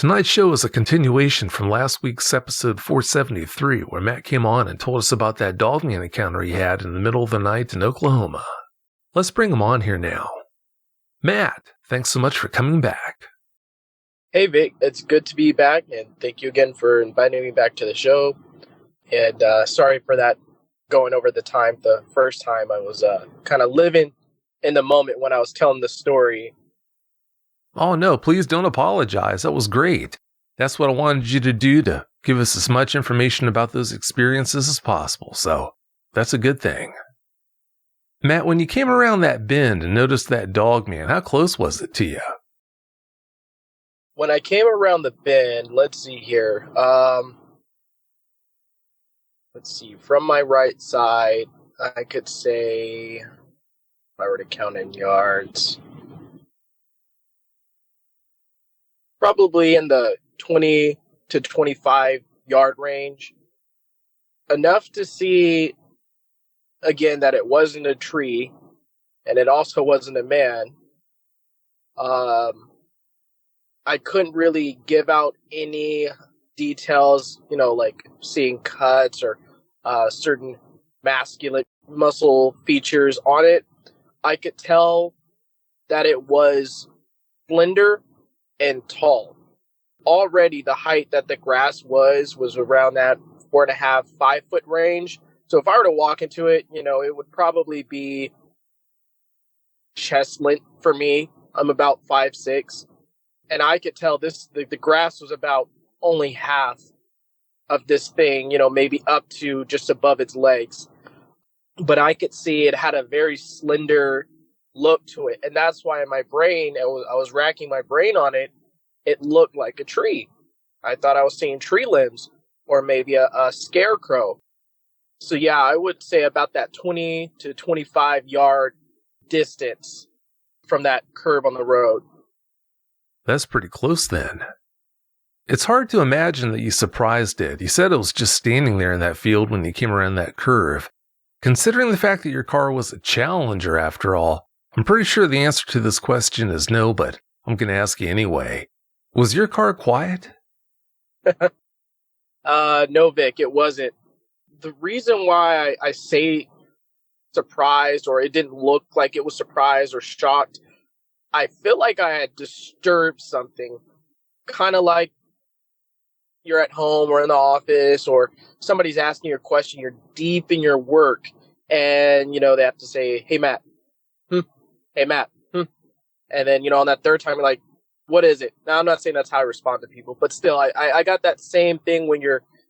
Tonight's show is a continuation from last week's episode 473, where Matt came on and told us about that Dogman encounter he had in the middle of the night in Oklahoma. Let's bring him on here now. Matt, thanks so much for coming back. Hey Vic, it's good to be back, and thank you again for inviting me back to the show. And sorry for that going over the time the first time. I was kind of living in the moment when I was telling the story. Oh no, please don't apologize. That was great. That's what I wanted you to do, to give us as much information about those experiences as possible, so that's a good thing. Matt, when you came around that bend and noticed that Dogman, how close was it to you? When I came around the bend, let's see here. From my right side, I could say, if I were to count in yards, probably in the 20 to 25 yard range. Enough to see, again, that it wasn't a tree, and it also wasn't a man. I couldn't really give out any details, like seeing cuts or certain masculine muscle features on it. I could tell that it was slender and tall. Already the height that the grass was around that 4.5, 5 foot range. So if I were to walk into it, it would probably be chest length for me. I'm about 5'6", and I could tell the grass was about only half of this thing, maybe up to just above its legs. But I could see it had a very slender look to it, and that's why in my brain, I was racking my brain on it. It looked like a tree. I thought I was seeing tree limbs, or maybe a scarecrow. So yeah, I would say about that 20 to 25 yard distance from that curve on the road. That's pretty close then. It's hard to imagine that you surprised it. You said it was just standing there in that field when you came around that curve. Considering the fact that your car was a Challenger after all, I'm pretty sure the answer to this question is no, but I'm going to ask you anyway. Was your car quiet? No, Vic, it wasn't. The reason why I say surprised, or it didn't look like it was surprised or shocked, I feel like I had disturbed something. Kind of like you're at home or in the office, or somebody's asking you a question, you're deep in your work, and, they have to say, hey, Matt. Hey, Matt. And then, on that third time, you're like, what is it? Now, I'm not saying that's how I respond to people, but still, I got that same thing when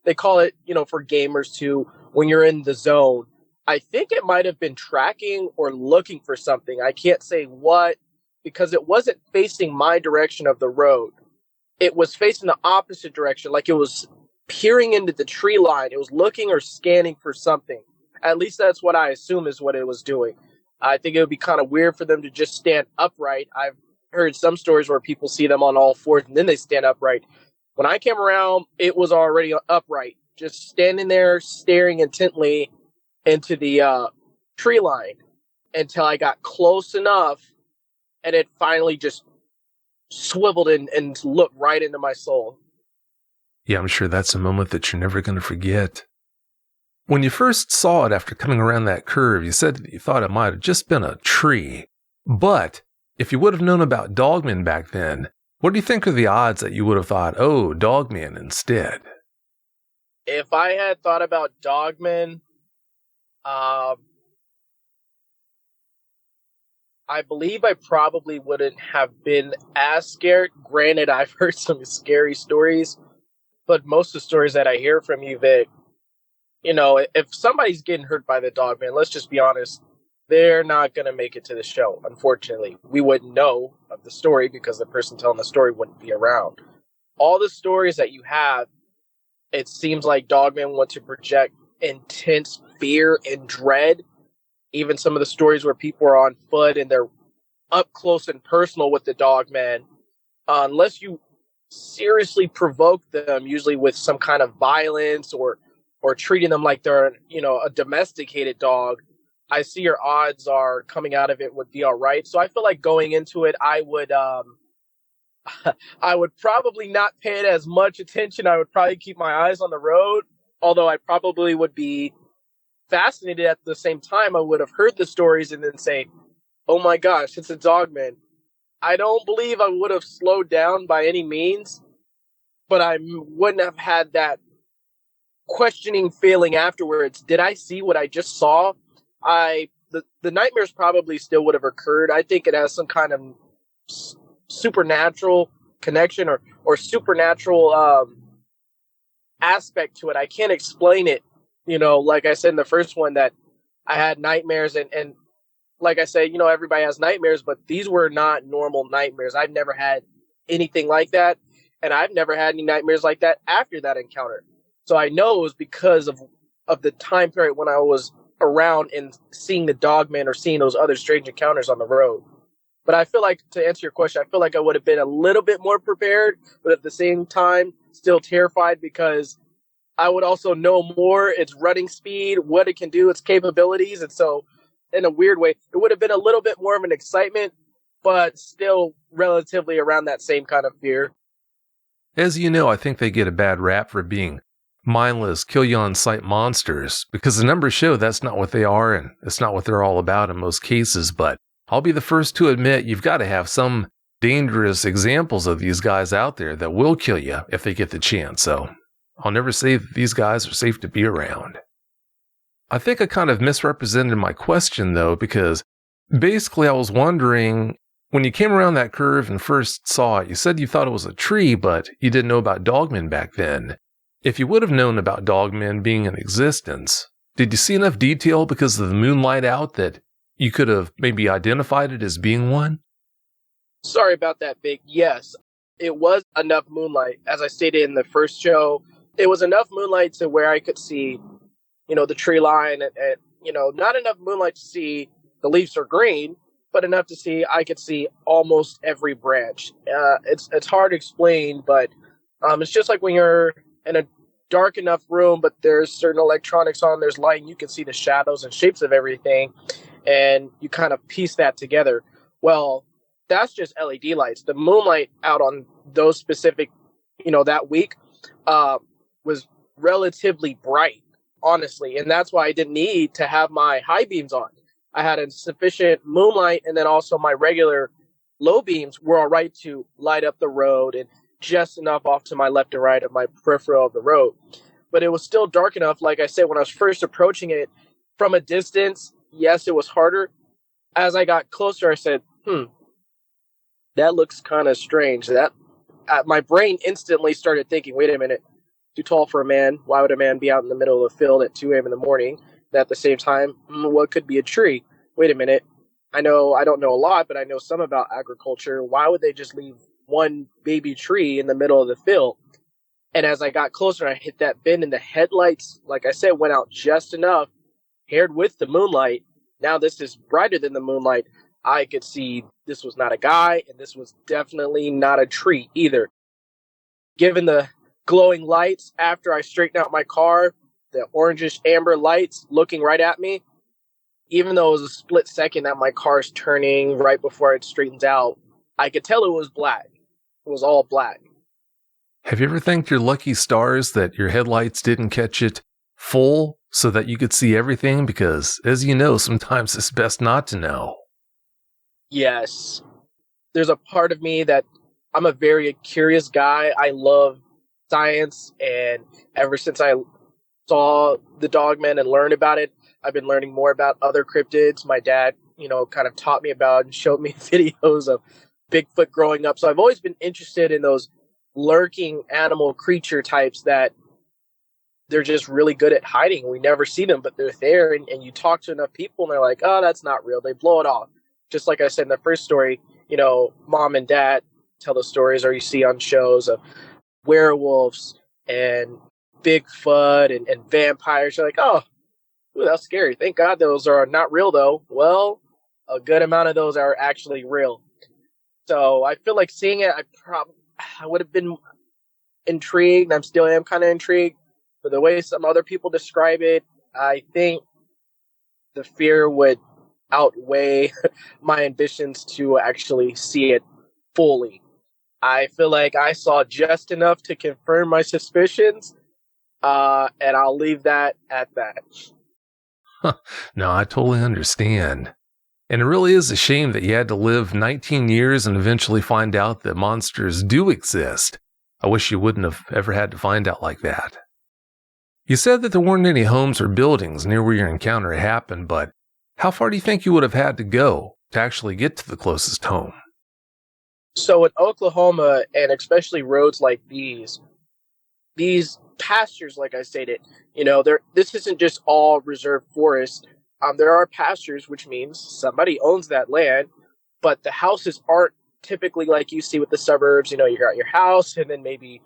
they call it, for gamers too, when you're in the zone. I think it might have been tracking or looking for something. I can't say what, because it wasn't facing my direction of the road. It was facing the opposite direction, like it was peering into the tree line. It was looking or scanning for something. At least that's what I assume is what it was doing. I think it would be kind of weird for them to just stand upright. I've heard some stories where people see them on all fours and then they stand upright. When I came around, it was already upright, just standing there staring intently into the tree line until I got close enough, and it finally just swiveled and looked right into my soul. Yeah, I'm sure that's a moment that you're never going to forget. When you first saw it after coming around that curve, you said that you thought it might have just been a tree. But if you would have known about Dogman back then, what do you think are the odds that you would have thought, oh, Dogman instead? If I had thought about Dogman, I believe I probably wouldn't have been as scared. Granted, I've heard some scary stories, but most of the stories that I hear from you, Vic, if somebody's getting hurt by the Dogman, let's just be honest, they're not going to make it to the show, unfortunately. We wouldn't know of the story because the person telling the story wouldn't be around. All the stories that you have, it seems like Dogman want to project intense fear and dread. Even some of the stories where people are on foot and they're up close and personal with the Dogman, unless you seriously provoke them, usually with some kind of violence or treating them like they're, a domesticated dog, I see your odds are coming out of it would be all right. So I feel like going into it, I would I would probably not pay it as much attention. I would probably keep my eyes on the road, although I probably would be fascinated at the same time. I would have heard the stories and then say, oh my gosh, it's a Dogman. I don't believe I would have slowed down by any means, but I wouldn't have had that questioning feeling afterwards. Did I see what I just saw? The nightmares probably still would have occurred. I think it has some kind of supernatural connection or supernatural aspect to it. I can't explain it. Like I said in the first one, that I had nightmares, and like I said, everybody has nightmares, but these were not normal nightmares. I've never had anything like that, and I've never had any nightmares like that after that encounter. So I know it was because of the time period when I was around and seeing the Dogman or seeing those other strange encounters on the road. But I feel like, to answer your question, I feel like I would have been a little bit more prepared, but at the same time, still terrified, because I would also know more its running speed, what it can do, its capabilities. And so, in a weird way, it would have been a little bit more of an excitement, but still relatively around that same kind of fear. As you know, I think they get a bad rap for being mindless, kill you on sight monsters, because the numbers show that's not what they are, and it's not what they're all about in most cases. But I'll be the first to admit you've got to have some dangerous examples of these guys out there that will kill you if they get the chance. So I'll never say that these guys are safe to be around. I think I kind of misrepresented my question, though, because basically I was wondering, when you came around that curve and first saw it, you said you thought it was a tree, but you didn't know about Dogmen back then. If you would have known about Dogmen being in existence, did you see enough detail because of the moonlight out that you could have maybe identified it as being one? Sorry about that, Big. Yes, it was enough moonlight. As I stated in the first show, it was enough moonlight to where I could see, the tree line, and not enough moonlight to see the leaves are green, but enough to see I could see almost every branch. It's hard to explain, but it's just like when you're in a dark enough room, but there's certain electronics on, there's light, and you can see the shadows and shapes of everything, and you kind of piece that together. Well, that's just LED lights. The moonlight out on those specific, that week, was relatively bright, honestly, and that's why I didn't need to have my high beams on. I had a sufficient moonlight, and then also my regular low beams were all right to light up the road and just enough off to my left and right of my peripheral of the road. But it was still dark enough, like I said, when I was first approaching it from a distance. Yes, it was harder. As I got closer, I said, that looks kind of strange. That my brain instantly started thinking, wait a minute, too tall for a man. Why would a man be out in the middle of the field at 2 a.m. in the morning? And at the same time, what could be a tree? Wait a minute. I don't know a lot, but I know some about agriculture. Why would they just leave one baby tree in the middle of the field? And as I got closer, I hit that bend, and the headlights, like I said, went out just enough, paired with the moonlight. Now this is brighter than the moonlight. I could see this was not a guy, and this was definitely not a tree either. Given the glowing lights after I straightened out my car, the orangish amber lights looking right at me, even though it was a split second that my car's turning right before it straightens out, I could tell it was black. It was all black. Have you ever thanked your lucky stars that your headlights didn't catch it full so that you could see everything? Because, as you know, sometimes it's best not to know. Yes. There's a part of me that I'm a very curious guy. I love science, and ever since I saw the Dogman and learned about it, I've been learning more about other cryptids. My dad, kind of taught me about and showed me videos of Bigfoot growing up. So I've always been interested in those lurking animal creature types that they're just really good at hiding. We never see them, but they're there. And you talk to enough people and they're like, oh, that's not real. They blow it off. Just like I said in the first story, mom and dad tell the stories, or you see on shows of werewolves and Bigfoot and vampires. You're like, oh, ooh, that's scary. Thank God those are not real, though. Well, a good amount of those are actually real. So I feel like seeing it, I would have been intrigued. I still am kind of intrigued. But the way some other people describe it, I think the fear would outweigh my ambitions to actually see it fully. I feel like I saw just enough to confirm my suspicions, and I'll leave that at that. No, I totally understand. And it really is a shame that you had to live 19 years and eventually find out that monsters do exist. I wish you wouldn't have ever had to find out like that. You said that there weren't any homes or buildings near where your encounter happened, but how far do you think you would have had to go to actually get to the closest home? So in Oklahoma, and especially roads like these pastures, like I stated, this isn't just all reserved forest. There are pastures, which means somebody owns that land, but the houses aren't typically like you see with the suburbs. You got your house and then maybe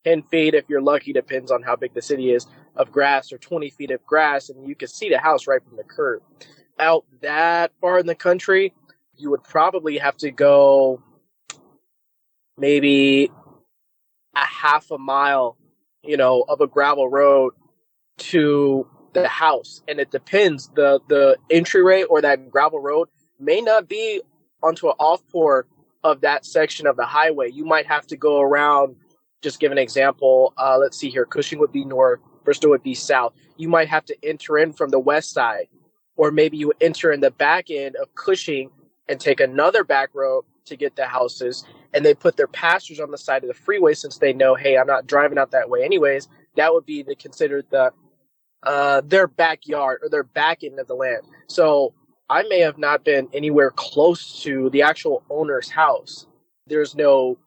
10 feet, if you're lucky, depends on how big the city is, of grass, or 20 feet of grass, and you can see the house right from the curb. Out that far in the country, you would probably have to go maybe a half a mile, of a gravel road to the house. And it depends. The entryway or that gravel road may not be onto an off pour of that section of the highway. You might have to go around. Just give an example. Let's see here. Cushing would be north. Bristol would be south. You might have to enter in from the west side, or maybe you enter in the back end of Cushing and take another back road to get the houses. And they put their pastures on the side of the freeway since they know, hey, I'm not driving out that way anyways. That would be considered their backyard or their back end of the land. So I may have not been anywhere close to the actual owner's house. There's no,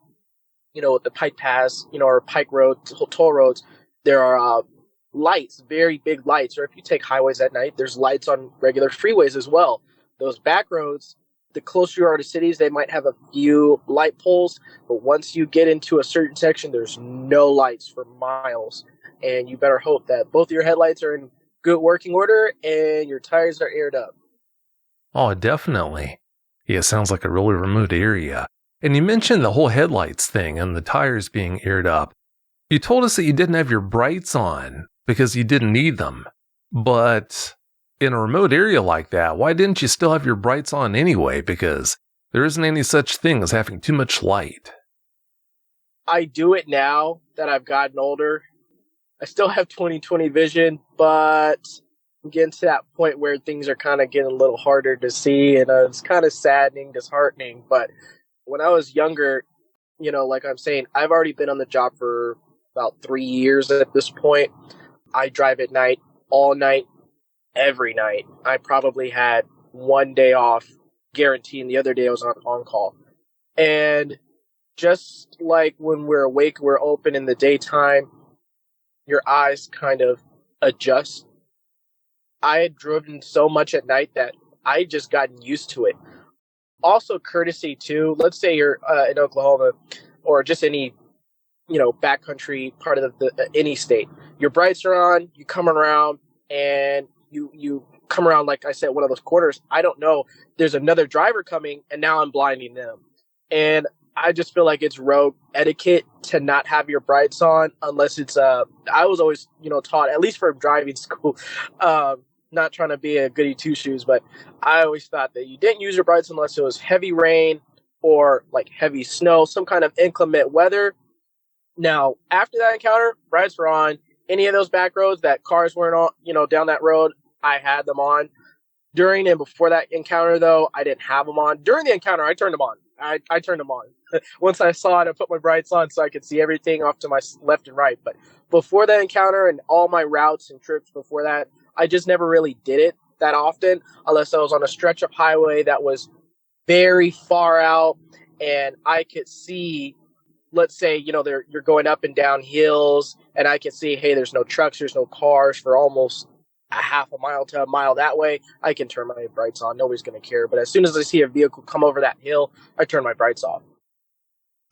the Pike Pass, or Pike Road, toll roads. There are lights, very big lights. Or if you take highways at night, there's lights on regular freeways as well. Those back roads, the closer you are to cities, they might have a few light poles, but once you get into a certain section, there's no lights for miles. And you better hope that both of your headlights are in good working order and your tires are aired up. Oh, definitely. Yeah, it sounds like a really remote area. And you mentioned the whole headlights thing and the tires being aired up. You told us that you didn't have your brights on because you didn't need them. But in a remote area like that, why didn't you still have your brights on anyway? Because there isn't any such thing as having too much light. I do it now that I've gotten older. I still have 20/20 vision, but I'm getting to that point where things are kind of getting a little harder to see, and it's kind of saddening, disheartening. But when I was younger, like I'm saying, I've already been on the job for about 3 years at this point. I drive at night, all night, every night. I probably had one day off, guaranteeing the other day I was on call. And just like when we're awake, we're open in the daytime, your eyes kind of adjust. I had driven so much at night that I just gotten used to it. Also, courtesy too. Let's say you're in Oklahoma or just any, backcountry part of any state. Your brights are on. You come around and you come around, like I said, one of those corners. I don't know. There's another driver coming, and now I'm blinding them. And I just feel like it's road etiquette to not have your brights on unless it's I was always, taught, at least for driving school, not trying to be a goody two shoes, but I always thought that you didn't use your brights unless it was heavy rain or like heavy snow, some kind of inclement weather. Now, after that encounter, brights were on. Any of those back roads that cars weren't on, down that road, I had them on. During and before that encounter, though, I didn't have them on. During the encounter, I turned them on. I turned them on. Once I saw it, I put my brights on so I could see everything off to my left and right. But before that encounter and all my routes and trips before that, I just never really did it that often unless I was on a stretch of highway that was very far out and I could see, let's say, you're going up and down hills and I could see, hey, there's no trucks, there's no cars for almost a half a mile to a mile that way. I can turn my brights on. Nobody's going to care. But as soon as I see a vehicle come over that hill, I turn my brights off.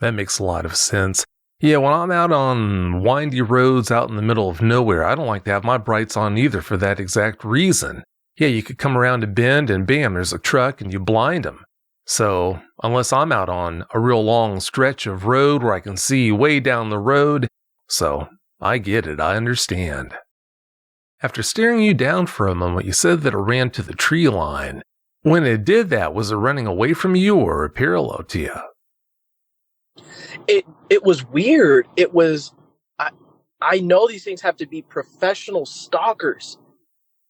That makes a lot of sense. Yeah, when I'm out on windy roads out in the middle of nowhere, I don't like to have my brights on either for that exact reason. Yeah, you could come around a bend and bam, there's a truck and you blind them. So unless I'm out on a real long stretch of road where I can see way down the road, so I get it, I understand. After staring you down for a moment, you said that it ran to the tree line. When it did that, was it running away from you or parallel to you? It was weird. It was I know these things have to be professional stalkers.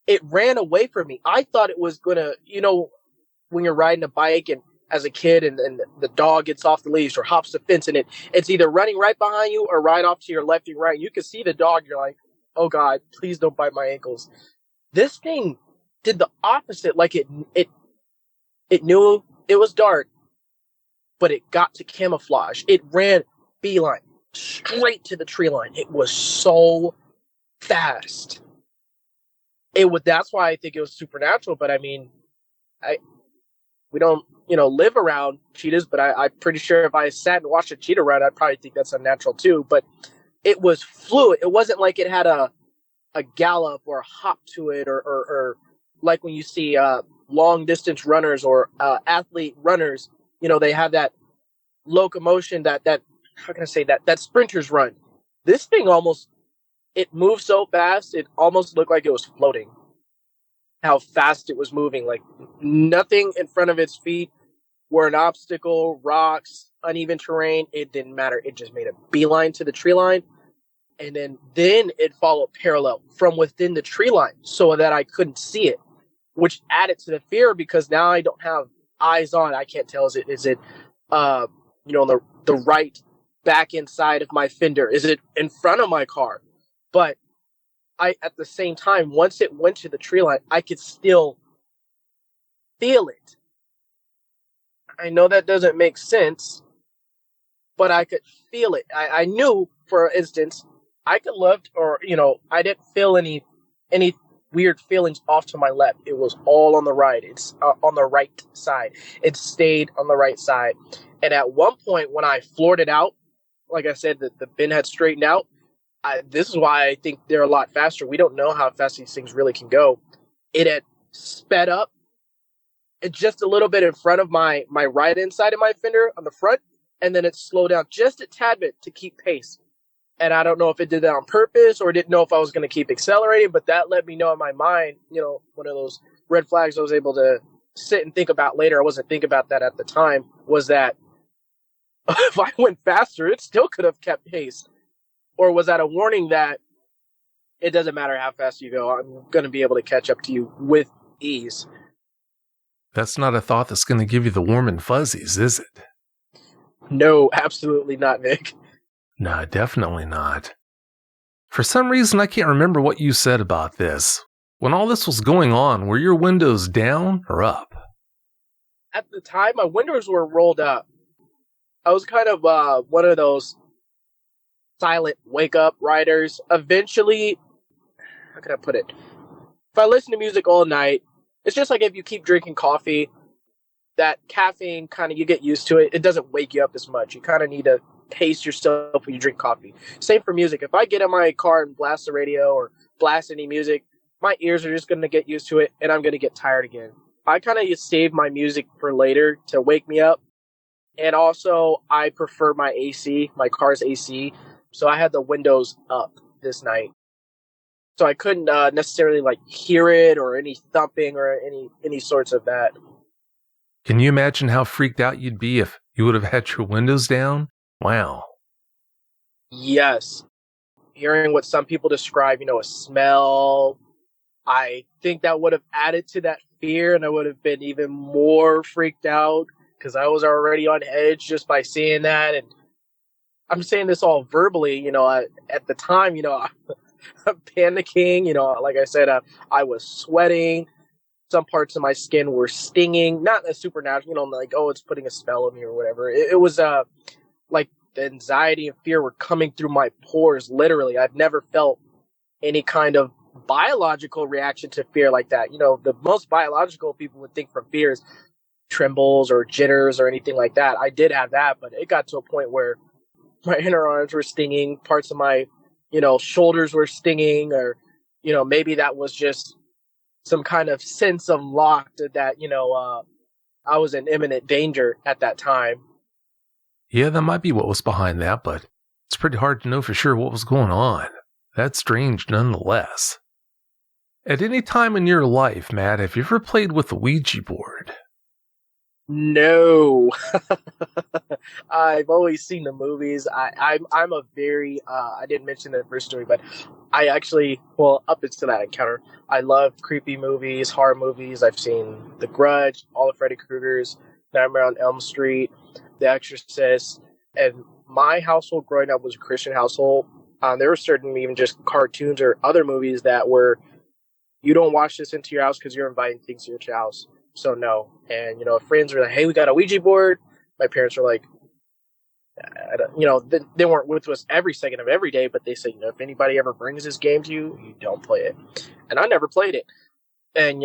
It ran away from me. I thought it was gonna, when you're riding a bike and as a kid and the dog gets off the leash or hops the fence and it's either running right behind you or right off to your left and right. You can see the dog. You're like, oh God, please don't bite my ankles. This thing did the opposite. Like it knew it was dark, but it got to camouflage. It ran beeline straight to the tree line. It was so fast. That's why I think it was supernatural. But I mean, we don't, live around cheetahs, but I'm pretty sure if I sat and watched a cheetah run, I'd probably think that's unnatural too. But it was fluid. It wasn't like it had a gallop or a hop to it or like when you see long distance runners or athlete runners, they have that locomotion that how can I say that sprinters run. This thing it moved so fast, it almost looked like it was floating. How fast it was moving, like nothing in front of its feet were an obstacle, rocks, uneven terrain. It didn't matter. It just made a beeline to the tree line. And then it followed parallel from within the tree line so that I couldn't see it, which added to the fear because now I don't have eyes on. I can't tell. Is it on the right back inside of my fender? Is it in front of my car? But at the same time, once it went to the tree line, I could still feel it. I know that doesn't make sense, but I could feel it. I knew, for instance, I could lift or, I didn't feel any weird feelings off to my left. It was all on the right. It's on the right side. It stayed on the right side. And at one point when I floored it out, like I said, the bin had straightened out. This is why I think they're a lot faster. We don't know how fast these things really can go. It had sped up just a little bit in front of my right inside of my fender on the front, and then it slowed down just a tad bit to keep pace. And I don't know if it did that on purpose or didn't know if I was going to keep accelerating, but that let me know in my mind, one of those red flags I was able to sit and think about later. I wasn't thinking about that at the time, was that if I went faster, it still could have kept pace. Or was that a warning that it doesn't matter how fast you go, I'm going to be able to catch up to you with ease? That's not a thought that's going to give you the warm and fuzzies, is it? No, absolutely not, Nick. No, definitely not. For some reason, I can't remember what you said about this. When all this was going on, were your windows down or up? At the time, my windows were rolled up. I was kind of one of those silent wake-up riders. Eventually, how can I put it? If I listen to music all night, it's just like if you keep drinking coffee, that caffeine kind of, you get used to it. It doesn't wake you up as much. You kind of need to pace yourself when you drink coffee. Same for music. If I get in my car and blast the radio or blast any music, my ears are just going to get used to it and I'm going to get tired again. I kind of save my music for later to wake me up. And also, I prefer my AC, my car's AC. So I had the windows up this night. So I couldn't necessarily hear it or any thumping or any sorts of that. Can you imagine how freaked out you'd be if you would have had your windows down? Wow. Yes. Hearing what some people describe, a smell, I think that would have added to that fear and I would have been even more freaked out because I was already on edge just by seeing that. And I'm saying this all verbally, at the time, I'm panicking, like I said, I was sweating. Some parts of my skin were stinging, not a supernatural, it's putting a spell on me or whatever. It was like the anxiety and fear were coming through my pores, literally. I've never felt any kind of biological reaction to fear like that. The most biological people would think from fear is trembles or jitters or anything like that. I did have that, but it got to a point where my inner arms were stinging, parts of my, shoulders were stinging, or, maybe that was just some kind of sense of lock that, I was in imminent danger at that time. Yeah, that might be what was behind that, but it's pretty hard to know for sure what was going on. That's strange nonetheless. At any time in your life, Matt, have you ever played with the Ouija board? No. I've always seen the movies. I'm a very I didn't mention the first story, but I actually, well, up until that encounter, I love creepy movies, horror movies. I've seen The Grudge, all of Freddy Krueger's, Nightmare on Elm Street, The Exorcist, and my household growing up was a Christian household. There were certain even just cartoons or other movies that were, you don't watch this into your house because you're inviting things to your house. So no. And, if friends were like, hey, we got a Ouija board. My parents were like, they weren't with us every second of every day, but they said, if anybody ever brings this game to you, you don't play it. And I never played it. And,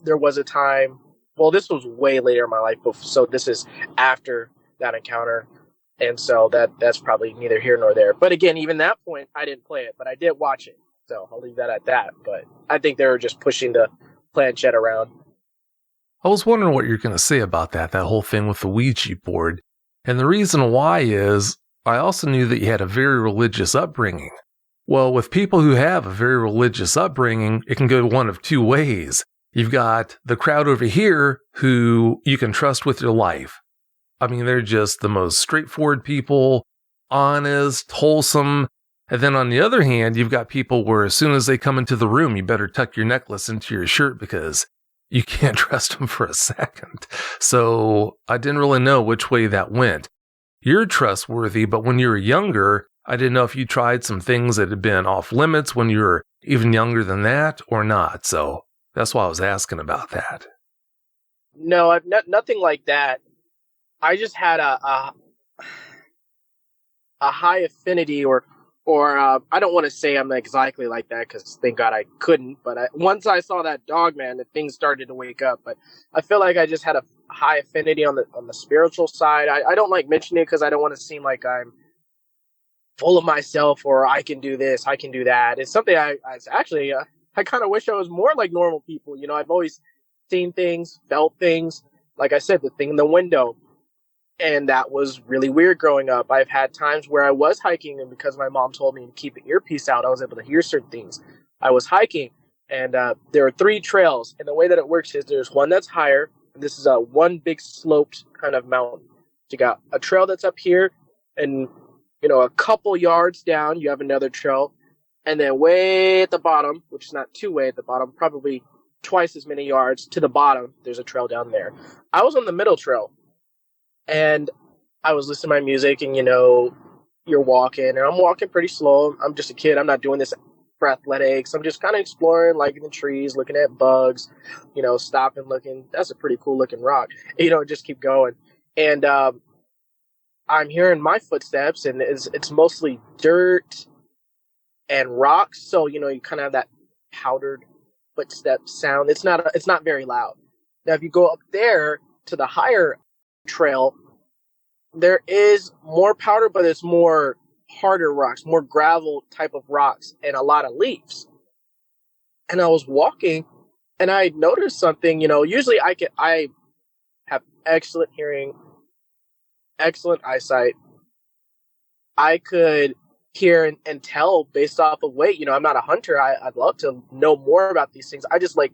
there was a time, well, this was way later in my life, so this is after that encounter. And so that's probably neither here nor there. But again, even that point, I didn't play it, but I did watch it. So I'll leave that at that. But I think they were just pushing the planchette around. I was wondering what you're going to say about that whole thing with the Ouija board. And the reason why is I also knew that you had a very religious upbringing. Well, with people who have a very religious upbringing, it can go one of two ways. You've got the crowd over here who you can trust with your life. I mean, they're just the most straightforward people, honest, wholesome. And then on the other hand, you've got people where as soon as they come into the room, you better tuck your necklace into your shirt because you can't trust them for a second. So I didn't really know which way that went. You're trustworthy, but when you were younger, I didn't know if you tried some things that had been off limits when you were even younger than that or not. So that's why I was asking about that. No, I've nothing like that. I just had a high affinity, or I don't want to say I'm exactly like that because thank God I couldn't. But once I saw that Dogman, the things started to wake up. But I feel like I just had a high affinity on the spiritual side. I don't like mentioning it because I don't want to seem like I'm full of myself or I can do this, I can do that. It's something I actually I kind of wish I was more like normal people. I've always seen things, felt things. Like I said, the thing in the window. And that was really weird growing up. I've had times where I was hiking, and because my mom told me to keep an earpiece out, I was able to hear certain things. I was hiking, and there are 3 trails. And the way that it works is there's one that's higher, and this is one big sloped kind of mountain. You got a trail that's up here, and a couple yards down, you have another trail, and then way at the bottom, which is not too way at the bottom, probably twice as many yards to the bottom, there's a trail down there. I was on the middle trail. And I was listening to my music, and you're walking, and I'm walking pretty slow. I'm just a kid. I'm not doing this for athletics. I'm just kind of exploring, liking the trees, looking at bugs, stopping, looking. That's a pretty cool looking rock. Just keep going. And I'm hearing my footsteps, and it's mostly dirt and rocks. So you kind of have that powdered footstep sound. It's not very loud. Now, if you go up there to the higher trail, there is more powder, but it's more harder rocks, more gravel type of rocks, and a lot of leaves. And I was walking, and I noticed something. Usually I have excellent hearing, excellent eyesight. I could hear and tell based off of weight. I'm not a hunter. I'd love to know more about these things. I just like,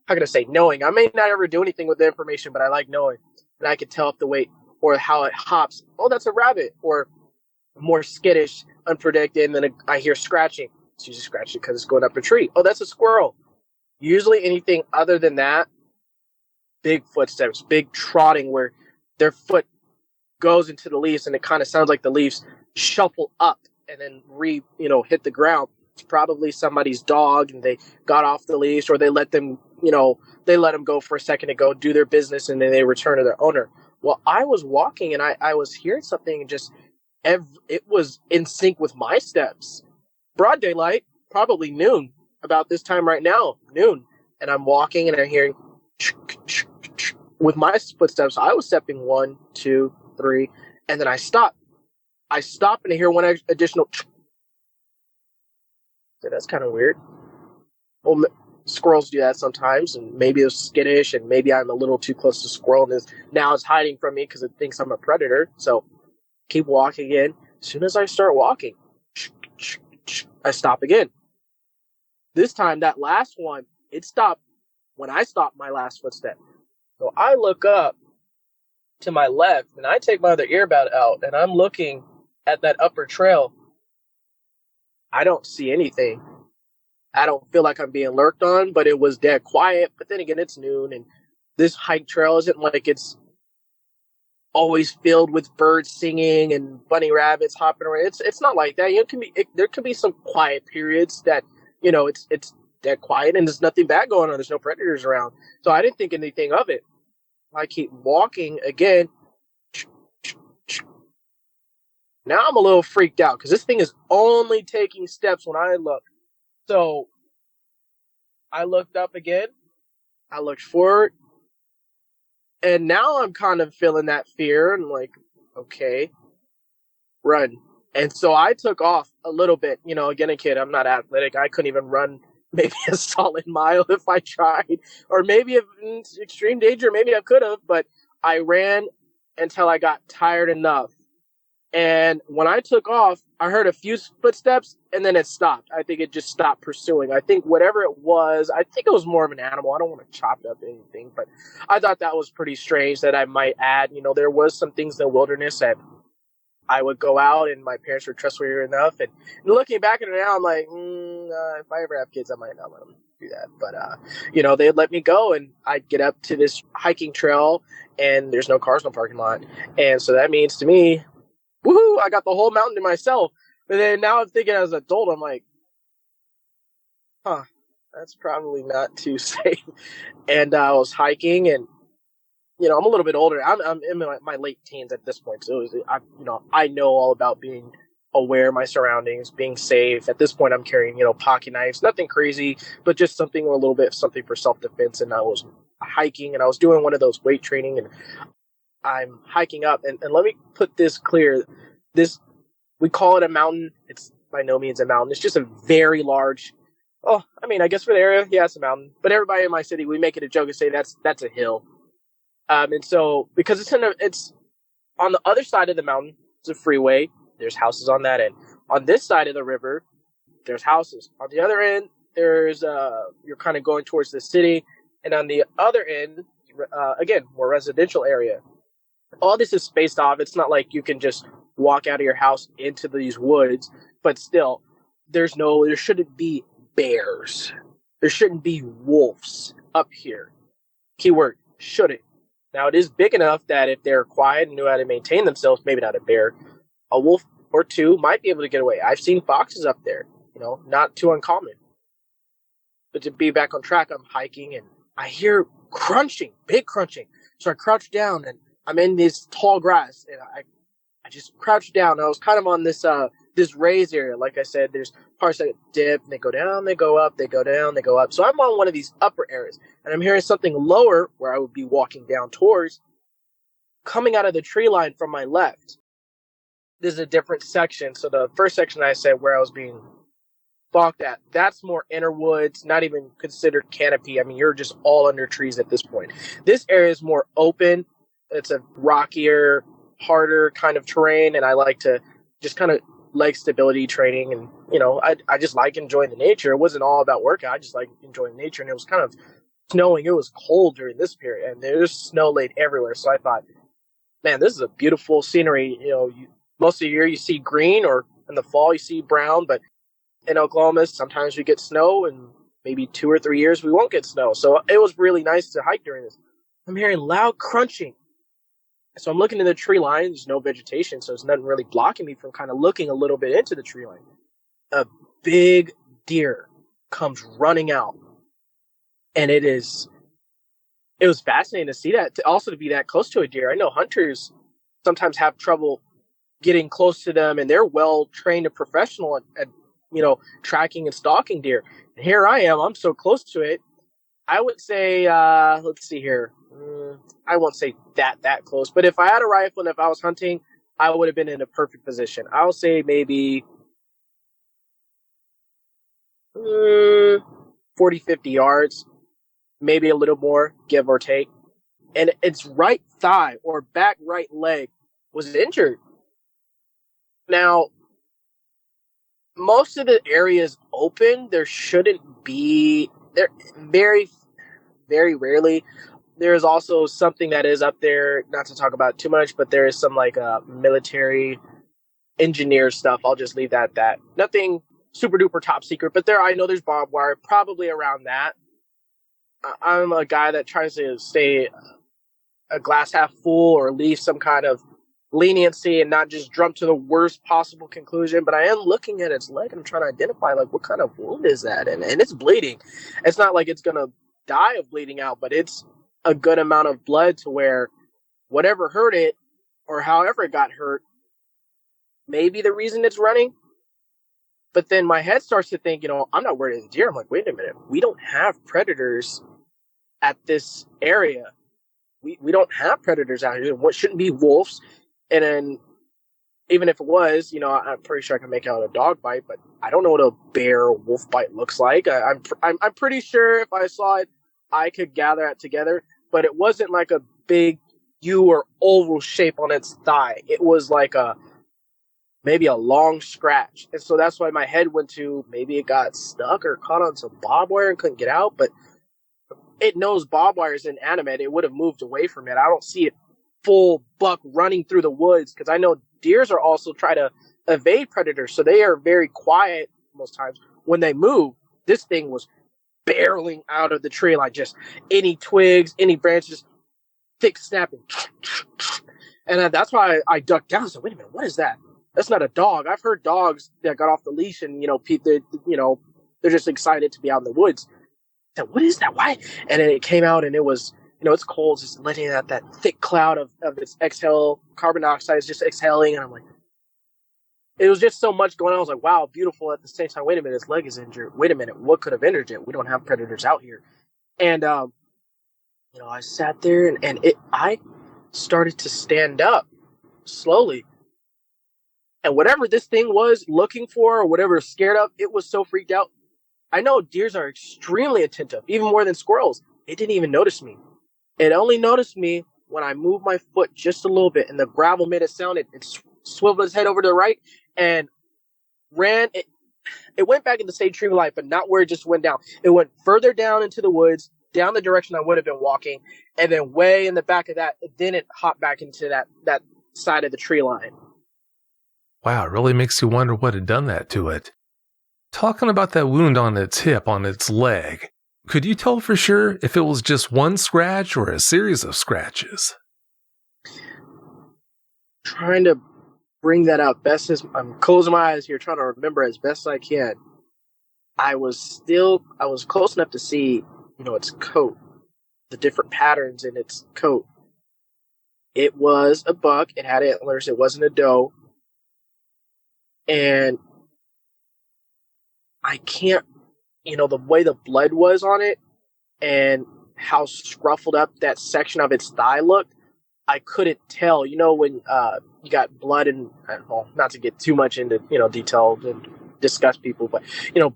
how can I say, knowing. I may not ever do anything with the information, but I like knowing. And I could tell if the weight or how it hops. Oh, that's a rabbit. Or more skittish, unpredicted. And then I hear scratching. It's usually scratching because it's going up a tree. Oh, that's a squirrel. Usually anything other than that, big footsteps, big trotting where their foot goes into the leaves and it kind of sounds like the leaves shuffle up and then hit the ground. It's probably somebody's dog and they got off the leash, or they let them go for a second to go do their business and then they return to their owner. Well, I was walking and I was hearing something, and just it was in sync with my steps. Broad daylight, probably noon, about this time right now, noon. And I'm walking and I'm hearing with my footsteps. I was stepping 1, 2, 3, and then I stop. I stop and I hear one additional. So that's kind of weird. Well, squirrels do that sometimes, and maybe it's skittish, and maybe I'm a little too close to squirrel, and now it's hiding from me because it thinks I'm a predator. So keep walking in. As soon as I start walking, I stop again. This time, that last one, it stopped when I stopped my last footstep. So I look up to my left and I take my other earbud out and I'm looking at that upper trail. I don't see anything. I don't feel like I'm being lurked on, but it was dead quiet. But then again, it's noon and this hike trail isn't like it's always filled with birds singing and bunny rabbits hopping around. It's not like that. There can be some quiet periods that it's dead quiet and there's nothing bad going on. There's no predators around, so I didn't think anything of it. I keep walking again. Now I'm a little freaked out because this thing is only taking steps when I look. So I looked up again. I looked forward, and now I'm kind of feeling that fear and like, okay, run. And so I took off a little bit. Again, a kid, I'm not athletic. I couldn't even run maybe a solid mile if I tried. Or maybe if in extreme danger, maybe I could have. But I ran until I got tired enough. And when I took off, I heard a few footsteps and then it stopped. I think it just stopped pursuing. I think whatever it was, I think it was more of an animal. I don't want to chop up anything, but I thought that was pretty strange that I might add. There was some things in the wilderness that I would go out and my parents were trustworthy enough. And looking back at it now, I'm like, if I ever have kids, I might not let them do that. But, they'd let me go and I'd get up to this hiking trail and there's no cars, no parking lot. And so that means to me, woohoo, I got the whole mountain to myself. But then now I'm thinking as an adult, I'm like, that's probably not too safe. And I was hiking and I'm a little bit older. I'm in my late teens at this point, so I know all about being aware of my surroundings, being safe. At this point, I'm carrying pocket knives, nothing crazy, but just something a little bit something for self defense. And I was hiking, and I was doing one of those weight training, and I'm hiking up. And let me put this clear: we call it a mountain. It's by no means a mountain. It's just a very large. Oh, I guess for the area, yeah, it's a mountain. But everybody in my city, we make it a joke and say that's a hill. And so because it's on the other side of the mountain, it's a freeway. There's houses on that end. On this side of the river, there's houses. On the other end, there's you're kind of going towards the city, and on the other end, again, more residential area. All this is spaced off. It's not like you can just walk out of your house into these woods, but still, there shouldn't be bears. There shouldn't be wolves up here. Keyword, shouldn't. Now, it is big enough that if they're quiet and knew how to maintain themselves, maybe not a bear, a wolf or two might be able to get away. I've seen foxes up there, not too uncommon. But to be back on track, I'm hiking and I hear crunching, big crunching. So I crouch down and I'm in this tall grass and I just crouched down. I was kind of on this raised area. Like I said, there's parts that dip and they go down, they go up, they go down, they go up. So I'm on one of these upper areas and I'm hearing something lower where I would be walking down towards coming out of the tree line from my left. This is a different section. So the first section I said where I was being balked at, that's more inner woods, not even considered canopy. You're just all under trees at this point. This area is more open. It's a rockier, harder kind of terrain, and I like to just kind of leg stability training. And I just like enjoying the nature. It wasn't all about workout. I just like enjoying nature, and it was kind of snowing. It was cold during this period, and there's snow laid everywhere. So I thought, man, this is a beautiful scenery. Most of the year you see green, or in the fall you see brown, but in Oklahoma sometimes we get snow, and maybe 2 or 3 years we won't get snow. So it was really nice to hike during this. I'm hearing loud crunching. So I'm looking in the tree line. There's no vegetation, so there's nothing really blocking me from kind of looking a little bit into the tree line. A big deer comes running out, and it was fascinating to see that. Also to be that close to a deer. I know hunters sometimes have trouble getting close to them, and they're well trained and professional at tracking and stalking deer. And here I am. I'm so close to it. I would say, let's see here. I won't say that close, but if I had a rifle and if I was hunting, I would have been in a perfect position. I'll say maybe 40, 50 yards, maybe a little more, give or take. And its right thigh or back right leg was injured. Now, most of the area is open. There shouldn't be, there very, very rarely there is also something that is up there, not to talk about too much, but there is some like military engineer stuff. I'll just leave that at that. Nothing super duper top secret, but I know there's barbed wire, probably around that. I'm a guy that tries to stay a glass half full or leave some kind of leniency and not just jump to the worst possible conclusion. But I am looking at its leg and I'm trying to identify like what kind of wound is that, and it's bleeding. It's not like it's gonna die of bleeding out, but it's a good amount of blood to where whatever hurt it or however it got hurt may be the reason it's running. But then my head starts to think, I'm not worried as a deer. I'm like, wait a minute, we don't have predators at this area. We don't have predators out here. What shouldn't be wolves? And then even if it was, I'm pretty sure I can make out a dog bite, but I don't know what a bear or wolf bite looks like. I'm pretty sure if I saw it, I could gather it together. But it wasn't like a big U or oval shape on its thigh. It was like maybe a long scratch. And so that's why my head went to maybe it got stuck or caught on some barbed wire and couldn't get out. But it knows barbed wire is inanimate. It would have moved away from it. I don't see it full buck running through the woods because I know deers are also try to evade predators. So they are very quiet most times. When they move, this thing was barreling out of the tree like just any twigs, any branches, thick snapping. And that's why I ducked down. So wait a minute, what is that? That's not a dog. I've heard dogs that got off the leash and, they're just excited to be out in the woods. I said, what is that? Why? And then it came out and it was, it's cold, just letting out that thick cloud of this carbon dioxide is just exhaling. And I'm like, it was just so much going on. I was like, wow, beautiful. At the same time, wait a minute, its leg is injured. Wait a minute, what could have injured it? We don't have predators out here. And, I sat there and I started to stand up slowly. And whatever this thing was looking for or whatever it was scared of, it was so freaked out. I know deers are extremely attentive, even more than squirrels. It didn't even notice me. It only noticed me when I moved my foot just a little bit and the gravel made a sound. It swiveled its head over to the right and ran. It went back in the same tree line, but not where it just went down. It went further down into the woods, down the direction I would have been walking, and then way in the back of that, then it hopped back into that side of the tree line. Wow, it really makes you wonder what had done that to it. Talking about that wound on its hip, on its leg, could you tell for sure if it was just one scratch or a series of scratches? Trying to bring that out best as I'm closing my eyes here, trying to remember as best I can. I was close enough to see, its coat, the different patterns in its coat. It was a buck. It had antlers. It wasn't a doe. And I can't, the way the blood was on it and how scruffled up that section of its thigh looked, I couldn't tell. When you got blood and, not to get too much into, detail and discuss people, but,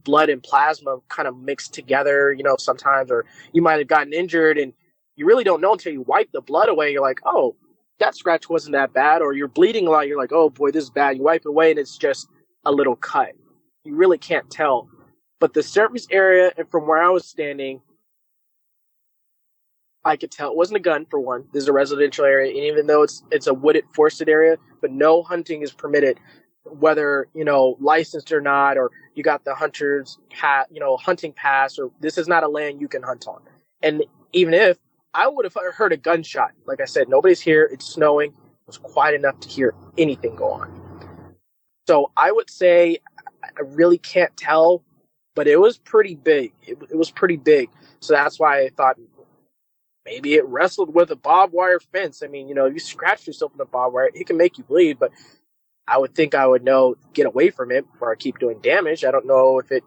blood and plasma kind of mixed together, sometimes, or you might have gotten injured and you really don't know until you wipe the blood away. You're like, oh, that scratch wasn't that bad, or you're bleeding a lot. You're like, oh boy, this is bad. You wipe it away and it's just a little cut. You really can't tell. But the surface area and from where I was standing, I could tell it wasn't a gun, for one. This is a residential area, and even though it's a wooded, forested area, but no hunting is permitted, whether, licensed or not, or you got the hunter's hunting pass, or this is not a land you can hunt on. And even if I would have heard a gunshot, like I said, nobody's here, it's snowing, it was quiet enough to hear anything go on. So I would say I really can't tell, but it was pretty big. It was pretty big. So that's why I thought maybe it wrestled with a barbed wire fence. I mean, you scratch yourself in a barbed wire, it can make you bleed, but I would think I would know get away from it before I keep doing damage. I don't know if it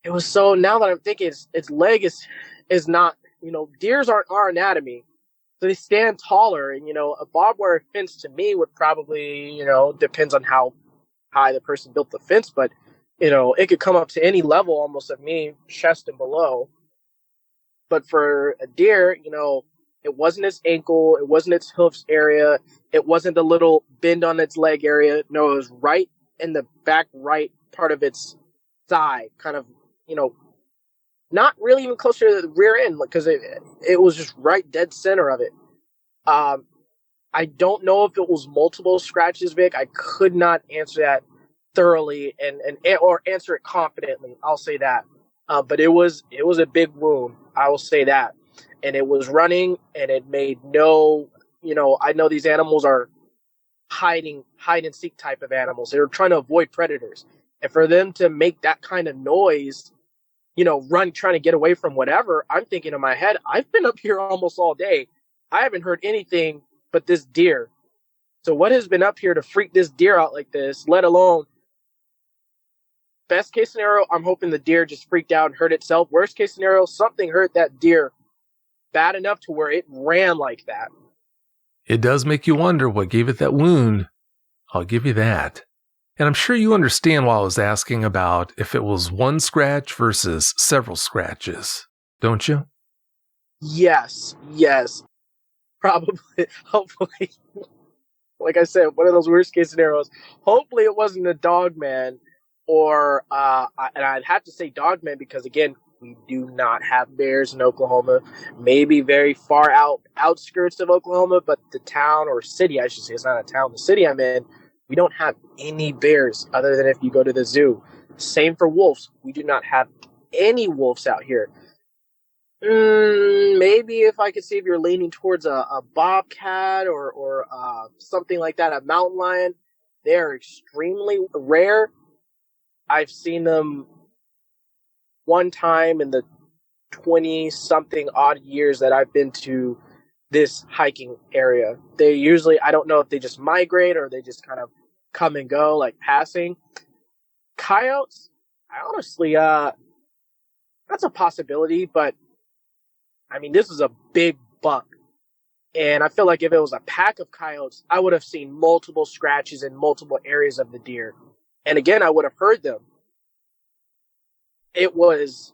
was so. Now that I'm thinking, its leg is not. Deers aren't our anatomy, so they stand taller. And a barbed wire fence to me would probably depends on how high the person built the fence, but it could come up to any level almost of me, chest and below. But for a deer, it wasn't its ankle, it wasn't its hoofs area, it wasn't the little bend on its leg area. No, it was right in the back right part of its thigh, kind of, not really even closer to the rear end because it was just right dead center of it. I don't know if it was multiple scratches, Vic. I could not answer that thoroughly and or answer it confidently. I'll say that. But it was a big wound. I will say that, and it was running, and it made no. I know these animals are hide and seek type of animals. They're trying to avoid predators, and for them to make that kind of noise, run trying to get away from whatever. I'm thinking in my head, I've been up here almost all day. I haven't heard anything but this deer. So what has been up here to freak this deer out like this, let alone best case scenario, I'm hoping the deer just freaked out and hurt itself. Worst case scenario, something hurt that deer bad enough to where it ran like that. It does make you wonder what gave it that wound. I'll give you that. And I'm sure you understand why I was asking about if it was one scratch versus several scratches, don't you? Yes. Probably, hopefully. Like I said, one of those worst case scenarios. Hopefully it wasn't a Dogman or, and I'd have to say Dogman because, again, we do not have bears in Oklahoma. Maybe very far outskirts of Oklahoma, but the town or city, I should say, it's not a town, the city I'm in, we don't have any bears other than if you go to the zoo. Same for wolves. We do not have any wolves out here. Maybe if I could see if you're leaning towards a bobcat or something like that, a mountain lion, they're extremely rare. I've seen them one time in the 20-something odd years that I've been to this hiking area. They usually, I don't know if they just migrate or they just kind of come and go, like passing. Coyotes, I honestly, that's a possibility, but I mean, this is a big buck. And I feel like if it was a pack of coyotes, I would have seen multiple scratches in multiple areas of the deer. And again, I would have heard them. It was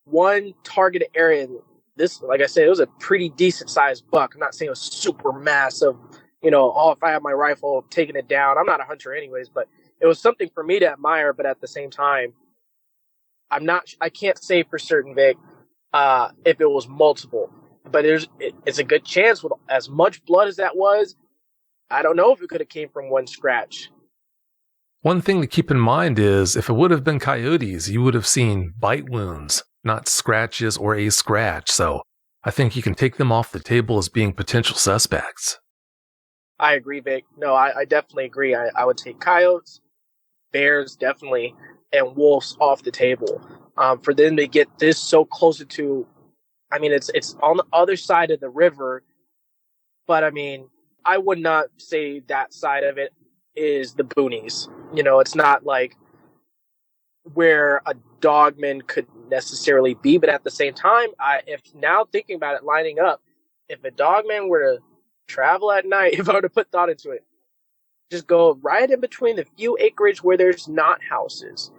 one targeted area. This, like I said, it was a pretty decent sized buck. I'm not saying it was super massive, if I had my rifle, taking it down. I'm not a hunter anyways, but it was something for me to admire. But at the same time, I can't say for certain, Vic, if it was multiple. But it's a good chance with as much blood as that was. I don't know if it could have came from one scratch. One thing to keep in mind is if it would have been coyotes, you would have seen bite wounds, not scratches or a scratch. So I think you can take them off the table as being potential suspects. I agree, Vic. No, I definitely agree. I would take coyotes, bears, definitely, and wolves off the table. For them to get this so close to, I mean, it's on the other side of the river, but I mean, I would not say that side of it is the boonies. It's not like where a Dogman could necessarily be, but at the same time, if now thinking about it, lining up, if a Dogman were to travel at night, if I were to put thought into it, just go right in between the few acreage where there's not houses,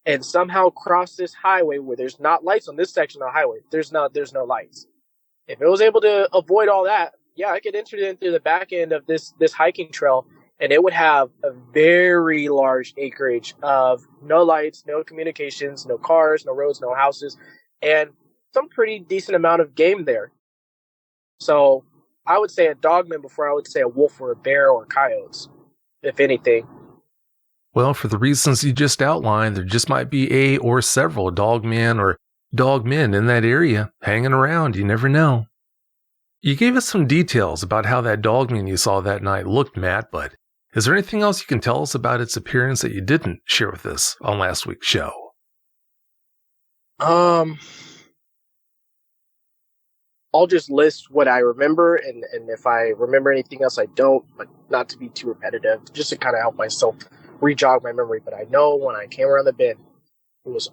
and somehow cross this highway where there's not lights on this section of the highway. There's no lights. If it was able to avoid all that, yeah, I could enter it through the back end of this hiking trail, and it would have a very large acreage of no lights, no communications, no cars, no roads, no houses, and some pretty decent amount of game there. So I would say a Dogman before I would say a wolf or a bear or coyotes, if anything. Well, for the reasons you just outlined, there just might be a or several Dogman or Dogmen in that area hanging around. You never know. You gave us some details about how that Dogman you saw that night looked, Matt, but is there anything else you can tell us about its appearance that you didn't share with us on last week's show? I'll just list what I remember, and if I remember anything else, I don't, but not to be too repetitive, just to kind of help myself re-jog my memory. But I know when I came around the bend, it was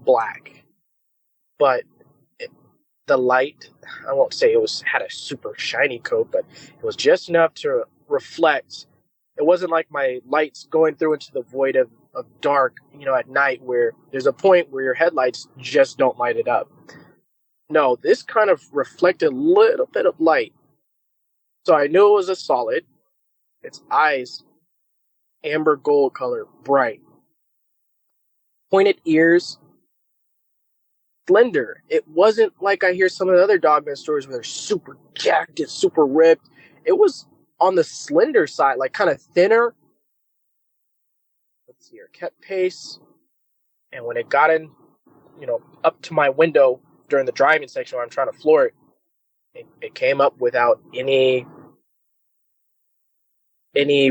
black. But the light, I won't say it had a super shiny coat, but it was just enough to reflect. It wasn't like my lights going through into the void of dark, at night where there's a point where your headlights just don't light it up. No, this kind of reflected a little bit of light. So I knew it was a solid. Its eyes, amber gold color, bright. Pointed ears, slender. It wasn't like I hear some of the other Dogman stories where they're super jacked and super ripped. It was on the slender side, like kind of thinner. Let's see here, kept pace. And when it got in, up to my window during the driving section where I'm trying to floor it came up without any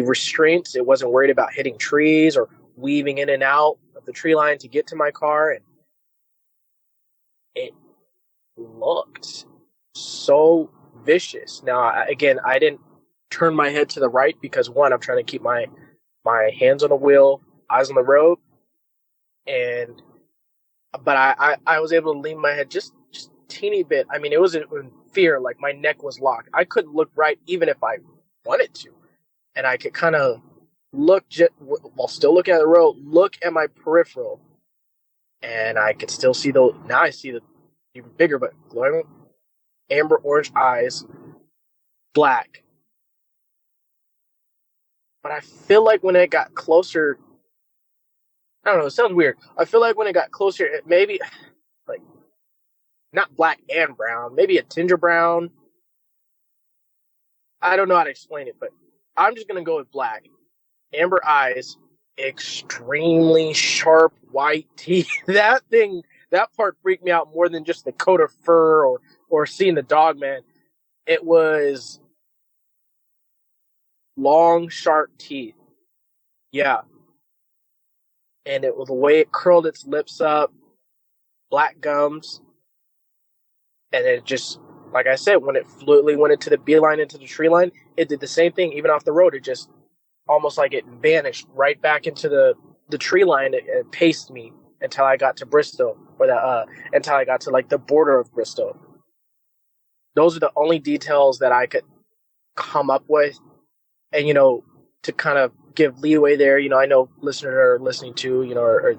restraints. It wasn't worried about hitting trees or weaving in and out of the tree line to get to my car. And it looked so vicious. Now, again, I didn't turn my head to the right because, one, I'm trying to keep my hands on the wheel, eyes on the road. But I was able to lean my head just teeny bit. I mean, it wasn't in fear, like my neck was locked. I couldn't look right even if I wanted to. And I could kind of look, while still looking at the road, look at my peripheral. And I could still see now I see the even bigger, but glowing amber orange eyes, black. But I feel like when it got closer, I don't know, it sounds weird. I feel like when it got closer, it maybe, like, not black and brown, maybe a tinge of brown. I don't know how to explain it, but I'm just going to go with black. Amber eyes, extremely sharp white teeth. That part freaked me out more than just the coat of fur or seeing the Dogman. It was long, sharp teeth. Yeah. And it was the way it curled its lips up, black gums. And it just, like I said, when it fluidly went into the beeline, into the tree line, it did the same thing, even off the road. It just, almost like it vanished right back into the tree line and paced me until I got to Bristol, until I got to, like, the border of Bristol. Those are the only details that I could come up with. And, to kind of give leeway there, I know listeners are listening to, are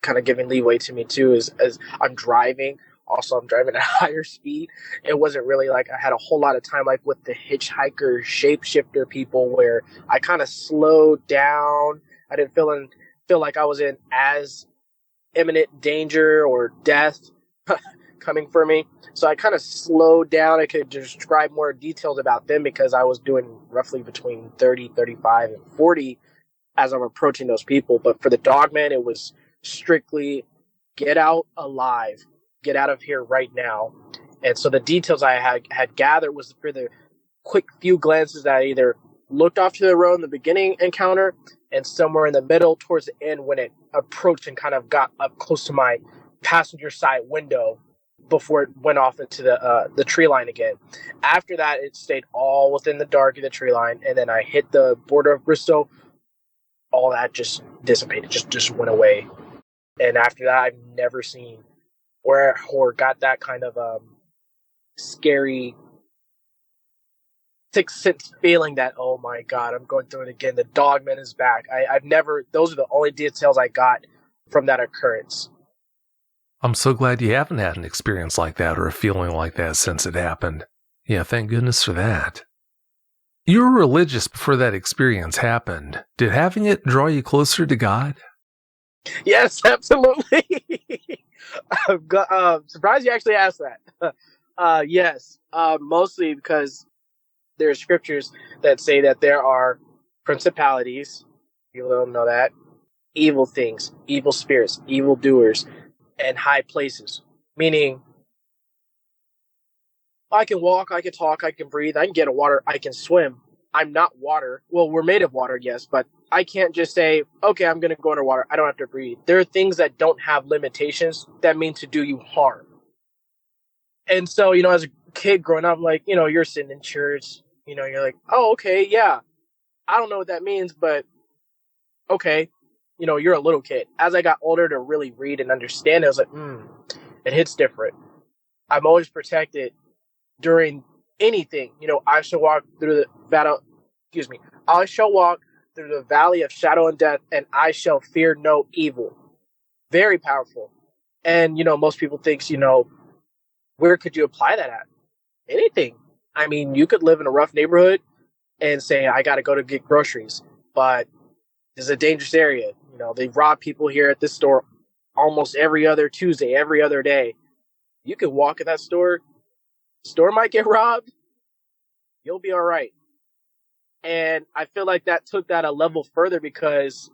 kind of giving leeway to me too, as I'm driving. Also, I'm driving at a higher speed. It wasn't really like I had a whole lot of time like with the hitchhiker shapeshifter people where I kind of slowed down. I didn't feel like I was in as imminent danger or death coming for me. So I kind of slowed down. I could describe more details about them because I was doing roughly between 30, 35, and 40 as I'm approaching those people. But for the Dogman, it was strictly get out alive. Get out of here right now. And so the details I had gathered was for the quick few glances that I either looked off to the road in the beginning encounter and somewhere in the middle towards the end when it approached and kind of got up close to my passenger side window before it went off into the tree line again. After that, it stayed all within the dark of the tree line, and then I hit the border of Bristol. All that just dissipated, just went away. And after that, I've never seen or got that kind of scary sixth sense feeling that, oh my God, I'm going through it again. The Dogman is back. I've never, those are the only details I got from that occurrence. I'm so glad you haven't had an experience like that or a feeling like that since it happened. Yeah, thank goodness for that. You were religious before that experience happened. Did having it draw you closer to God? Yes, absolutely. I'm surprised you actually asked that. Yes, mostly because there are scriptures that say that there are principalities, people don't know that, evil things, evil spirits, evil doers, and high places. Meaning, I can walk, I can talk, I can breathe, I can get in water, I can swim. I'm not water. Well, we're made of water, yes, but I can't just say, okay, I'm going to go underwater. I don't have to breathe. There are things that don't have limitations that mean to do you harm. And so, as a kid growing up, like, you're sitting in church, you're like, oh, okay, yeah. I don't know what that means, but okay. You're a little kid. As I got older to really read and understand, I was like, it hits different. I'm always protected during anything. I shall walk through the battle. I shall walk through the valley of shadow and death, and I shall fear no evil. Very powerful. And, most people think, where could you apply that at? Anything. I mean, you could live in a rough neighborhood and say, I got to go to get groceries, but this is a dangerous area. They rob people here at this store almost every other Tuesday, every other day. You can walk in that store might get robbed, you'll be all right. And I feel like that took that a level further because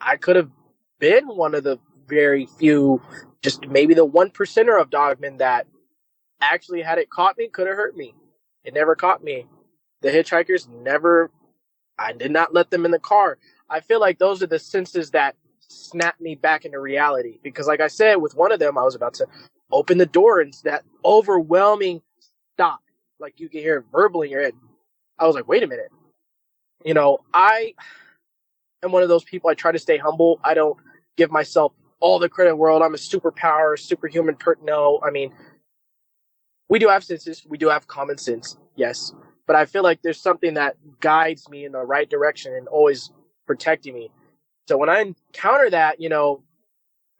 I could have been one of the very few, just maybe the 1%er of Dogman that actually, had it caught me, could have hurt me. It never caught me. The hitchhikers never, I did not let them in the car. I feel like those are the senses that snapped me back into reality. Because like I said, with one of them, I was about to open the door and that overwhelming stop. Like you can hear it verbal in your head. I was like, wait a minute. You know, I am one of those people, I try to stay humble. I don't give myself all the credit in the world. I'm a superpower, superhuman person. No, I mean, we do have senses. We do have common sense. Yes. But I feel like there's something that guides me in the right direction and always protecting me. So when I encounter that, you know,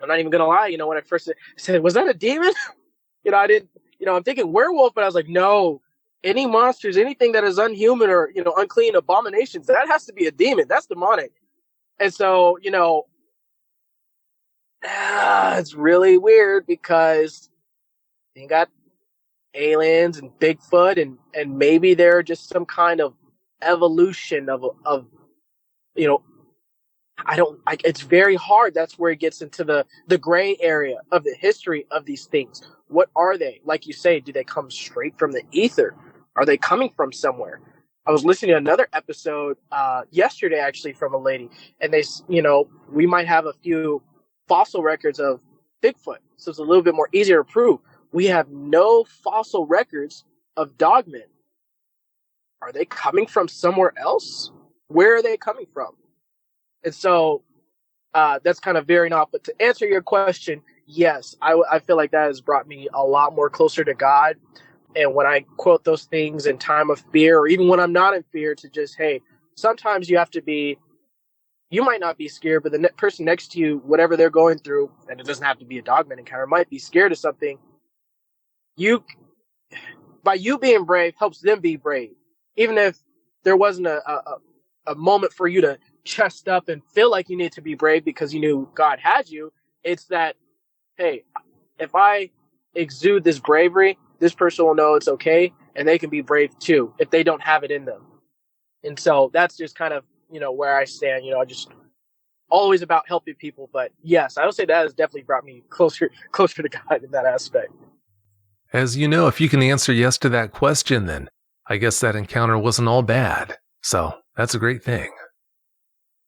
I'm not even going to lie. You know, when I first said, was that a demon? You know, I didn't, you know, I'm thinking werewolf, but I was like, no, any monsters, anything that is unhuman or, you know, unclean abominations, that has to be a demon. That's demonic. And so, you know, it's really weird because you got aliens and Bigfoot and maybe they're just some kind of evolution of you know, it's very hard. That's where it gets into the gray area of the history of these things. What are they? Like you say, do they come straight from the ether? Are they coming from somewhere? I was listening to another episode yesterday, actually, from a lady, and they, you know, we might have a few fossil records of Bigfoot, so it's a little bit more easier to prove. We have no fossil records of Dogman. Are they coming from somewhere else? Where are they coming from? And so that's kind of veering off. But to answer your question, yes, I feel like that has brought me a lot more closer to God. And when I quote those things in time of fear, or even when I'm not in fear, to just, hey, sometimes you have to be, you might not be scared, but the person next to you, whatever they're going through, and it doesn't have to be a Dogman encounter, might be scared of something. By you being brave helps them be brave. Even if there wasn't a moment for you to chest up and feel like you need to be brave because you knew God had you, it's that, hey, if I exude this bravery, this person will know it's okay, and they can be brave too if they don't have it in them. And so that's just kind of, you know, where I stand. You know, just always about helping people. But yes, I would say that has definitely brought me closer to God in that aspect. As you know, if you can answer yes to that question, then I guess that encounter wasn't all bad. So that's a great thing.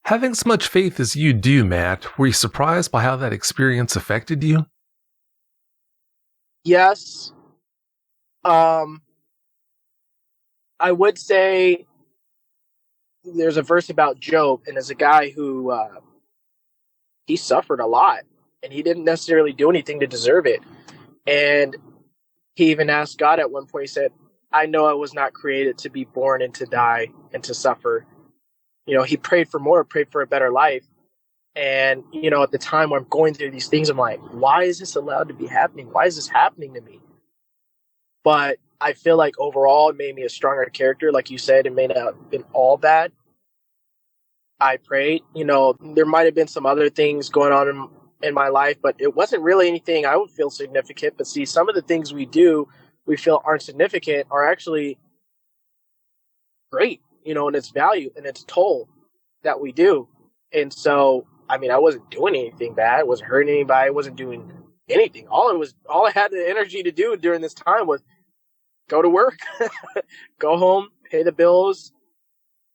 Having as much faith as you do, Matt, were you surprised by how that experience affected you? Yes. I would say there's a verse about Job, and there's a guy who he suffered a lot, and he didn't necessarily do anything to deserve it. And he even asked God at one point, he said, I know I was not created to be born and to die and to suffer. You know, he prayed for more, prayed for a better life. And, you know, at the time when I'm going through these things, I'm like, why is this allowed to be happening? Why is this happening to me? But I feel like overall it made me a stronger character. Like you said, it may not have been all bad. I prayed. You know, there might have been some other things going on in my life, but it wasn't really anything I would feel significant. But see, some of the things we do, we feel aren't significant, are actually great, you know, in its value and its toll that we do. And so, I mean, I wasn't doing anything bad. I wasn't hurting anybody. I wasn't doing anything. All I had the energy to do during this time was go to work, go home, pay the bills,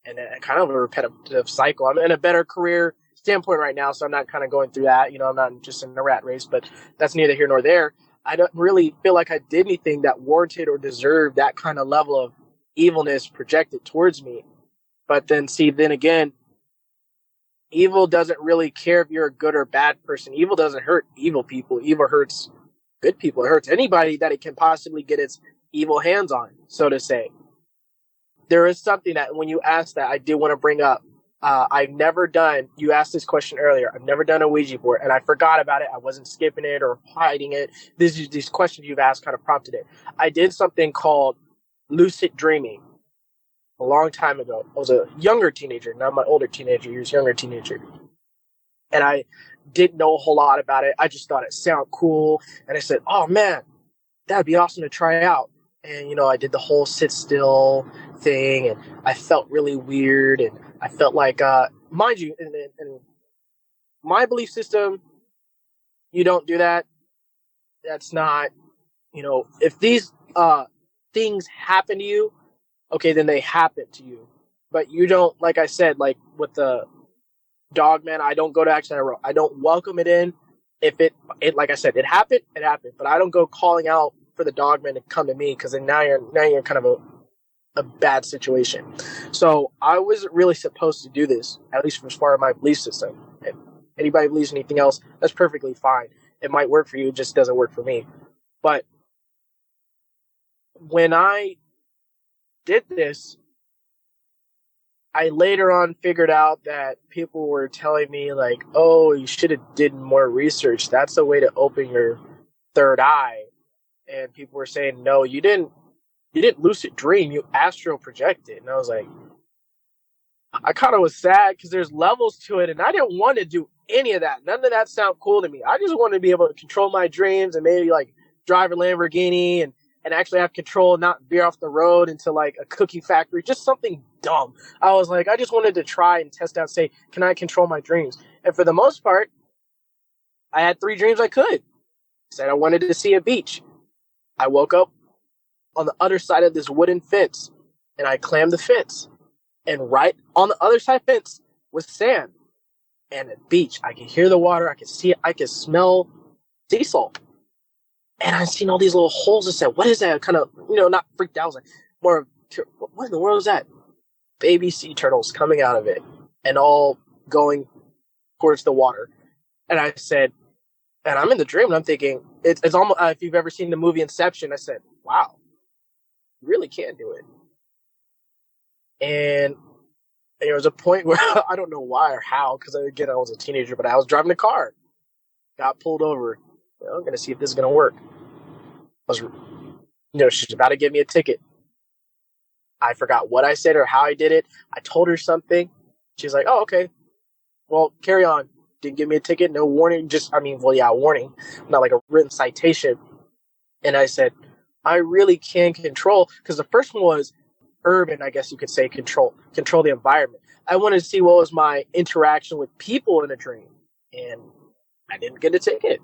and kind of a repetitive cycle. I'm in a better career standpoint right now, so I'm not kind of going through that. You know, I'm not just in a rat race, but that's neither here nor there. I don't really feel like I did anything that warranted or deserved that kind of level of evilness projected towards me. But then again, evil doesn't really care if you're a good or bad person. Evil doesn't hurt evil people. Evil hurts good people. It hurts anybody that it can possibly get its evil hands on, so to say. There is something that when you asked that, I did want to bring up. You asked this question earlier. I've never done a Ouija board, and I forgot about it. I wasn't skipping it or hiding it. These questions you've asked kind of prompted it. I did something called lucid dreaming a long time ago. I was a younger teenager, not my older teenager years, younger teenager. And I didn't know a whole lot about it. I just thought it sounded cool. And I said, oh man, that'd be awesome to try out. And, I did the whole sit still thing, and I felt really weird. And I felt like, mind you, in my belief system, you don't do that. That's not, if these things happen to you, okay, then they happen to you. But you don't, like I said, like with the Dogman, I don't go to accident row. I don't welcome it in. If it like I said, it happened. But I don't go calling out for the Dogman to come to me, because then now you're kind of a bad situation. So I wasn't really supposed to do this, at least from as far as my belief system. If anybody believes anything else, that's perfectly fine. It might work for you, it just doesn't work for me. But when I did this, I later on figured out that people were telling me, like, oh, you should have did more research. That's a way to open your third eye. And people were saying, no, you didn't lucid dream, you astral projected. And I was like, I kind of was sad, because there's levels to it, and I didn't want to do any of that. None of that sounded cool to me. I just wanted to be able to control my dreams and maybe like drive a Lamborghini and actually have control and not veer off the road into like a cookie factory, just something dumb. I was like, I just wanted to try and test out, say, can I control my dreams? And for the most part, I had 3 dreams I could. Said I wanted to see a beach. I woke up on the other side of this wooden fence, and I clammed the fence. And right on the other side of the fence was sand and a beach. I could hear the water. I could see it. I could smell sea salt. And I seen all these little holes. I said, what is that? Kind of, not freaked out. I was like, more, what in the world is that? Baby sea turtles coming out of it and all going towards the water. And I said, and I'm in the dream, and I'm thinking, it's almost, if you've ever seen the movie Inception, I said, wow, you really can do it. And there was a point where I don't know why or how, because again, I was a teenager, but I was driving a car, got pulled over. I'm going to see if this is going to work. She's about to give me a ticket. I forgot what I said or how I did it. I told her something. She's like, oh, okay. Well, carry on. Didn't give me a ticket, no warning. Warning. Not like a written citation. And I said, I really can control, because the first one was urban, I guess you could say, control the environment. I wanted to see what was my interaction with people in a dream, and I didn't get a ticket.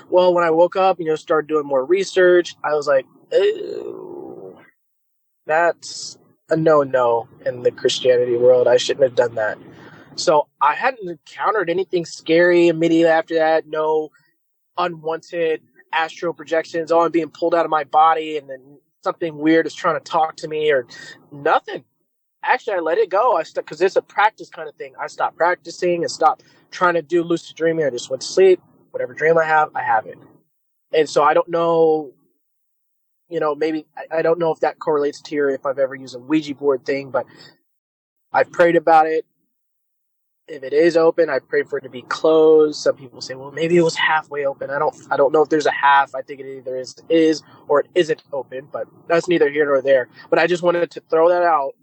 Well, when I woke up, started doing more research, I was like, oh, that's a no in the Christianity world. I shouldn't have done that. So I hadn't encountered anything scary immediately after that. No unwanted astral projections. Oh, I'm being pulled out of my body, and then something weird is trying to talk to me, or nothing. Actually, I let it go. Because it's a practice kind of thing. I stopped practicing and stopped trying to do lucid dreaming. I just went to sleep. Whatever dream I have it. And so I don't know, maybe, I don't know if that correlates to if I've ever used a Ouija board thing, but I've prayed about it. If it is open, I pray for it to be closed. Some people say, well, maybe it was halfway open. I don't know if there's a half. I think it either is or it isn't open, but that's neither here nor there. But I just wanted to throw that out,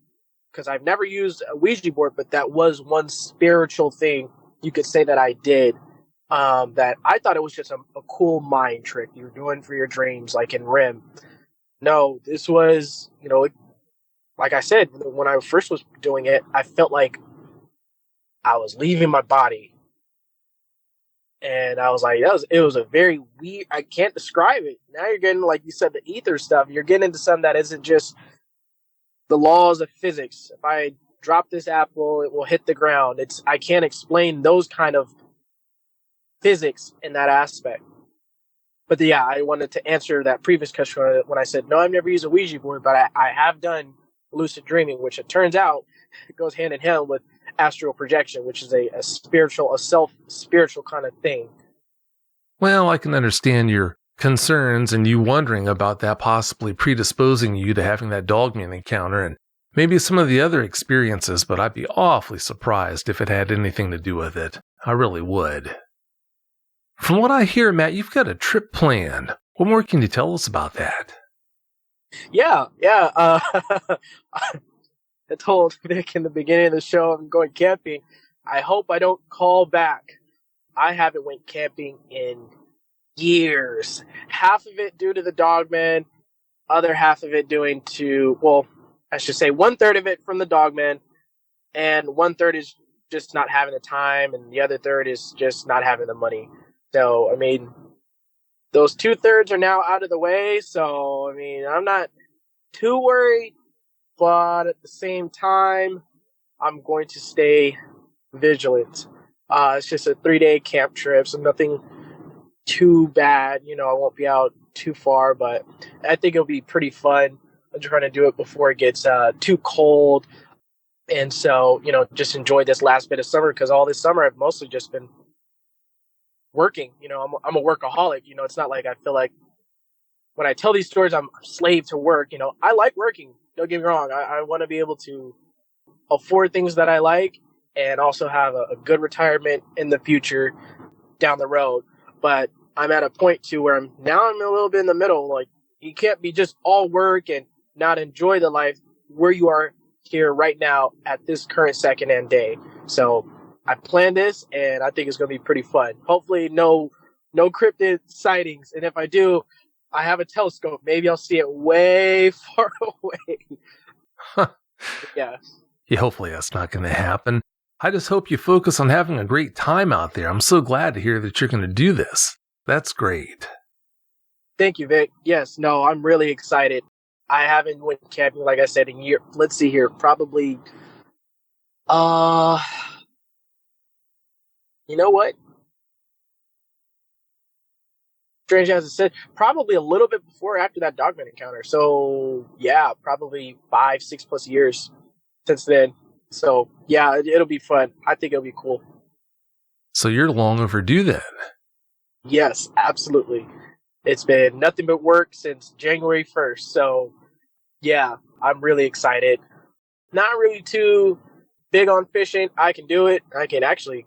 because I've never used a Ouija board, but that was one spiritual thing you could say that I did. That I thought it was just a cool mind trick you're doing for your dreams, like in REM. No, this was, like I said, when I first was doing it, I felt like I was leaving my body. And I was like, it was a very weird, I can't describe it. Now you're getting, like you said, the ether stuff. You're getting into something that isn't just the laws of physics. If I drop this apple, it will hit the ground. I can't explain those kind of physics in that aspect. But yeah, I wanted to answer that previous question when I said, no, I've never used a Ouija board, but I have done lucid dreaming, which it turns out it goes hand in hand with astral projection, which is a self-spiritual kind of thing. Well, I can understand your concerns and you wondering about that possibly predisposing you to having that Dogman encounter and maybe some of the other experiences, but I'd be awfully surprised if it had anything to do with it. I really would. From what I hear, Matt, you've got a trip planned. What more can you tell us about that? Yeah. I told Nick in the beginning of the show I'm going camping. I hope I don't call back. I haven't went camping in years. Half of it due to the Dogman, other half of it due to, well, I should say 1/3 of it from the Dogman, and 1/3 is just not having the time, and the other third is just not having the money. So, I mean, those 2/3 are now out of the way, so, I mean, I'm not too worried, but at the same time, I'm going to stay vigilant. It's just a 3-day camp trip, so nothing too bad. You know, I won't be out too far, but I think it'll be pretty fun. I'm trying to do it before it gets too cold. And so, you know, just enjoy this last bit of summer, because all this summer I've mostly just been working. You know, I'm a workaholic. You know, it's not like I feel like when I tell these stories, I'm a slave to work. You know, I like working. Don't get me wrong. I want to be able to afford things that I like and also have a good retirement in the future down the road. But I'm at a point to where I'm a little bit in the middle. Like, you can't be just all work and not enjoy the life where you are here right now at this current second and day. So I planned this, and I think it's going to be pretty fun. Hopefully no cryptid sightings. And if I do, I have a telescope. Maybe I'll see it way far away. Huh. Yeah. Yeah, hopefully that's not going to happen. I just hope you focus on having a great time out there. I'm so glad to hear that you're going to do this. That's great. Thank you, Vic. Yes, no, I'm really excited. I haven't went camping, like I said, in a year. Let's see here. Probably, you know what? Strange as it said, probably a little bit before or after that Dogman encounter. So, yeah, probably 5-6+ years since then. So, yeah, it'll be fun. I think it'll be cool. So you're long overdue then? Yes, absolutely. It's been nothing but work since January 1st. So, yeah, I'm really excited. Not really too big on fishing. I can do it. I can actually,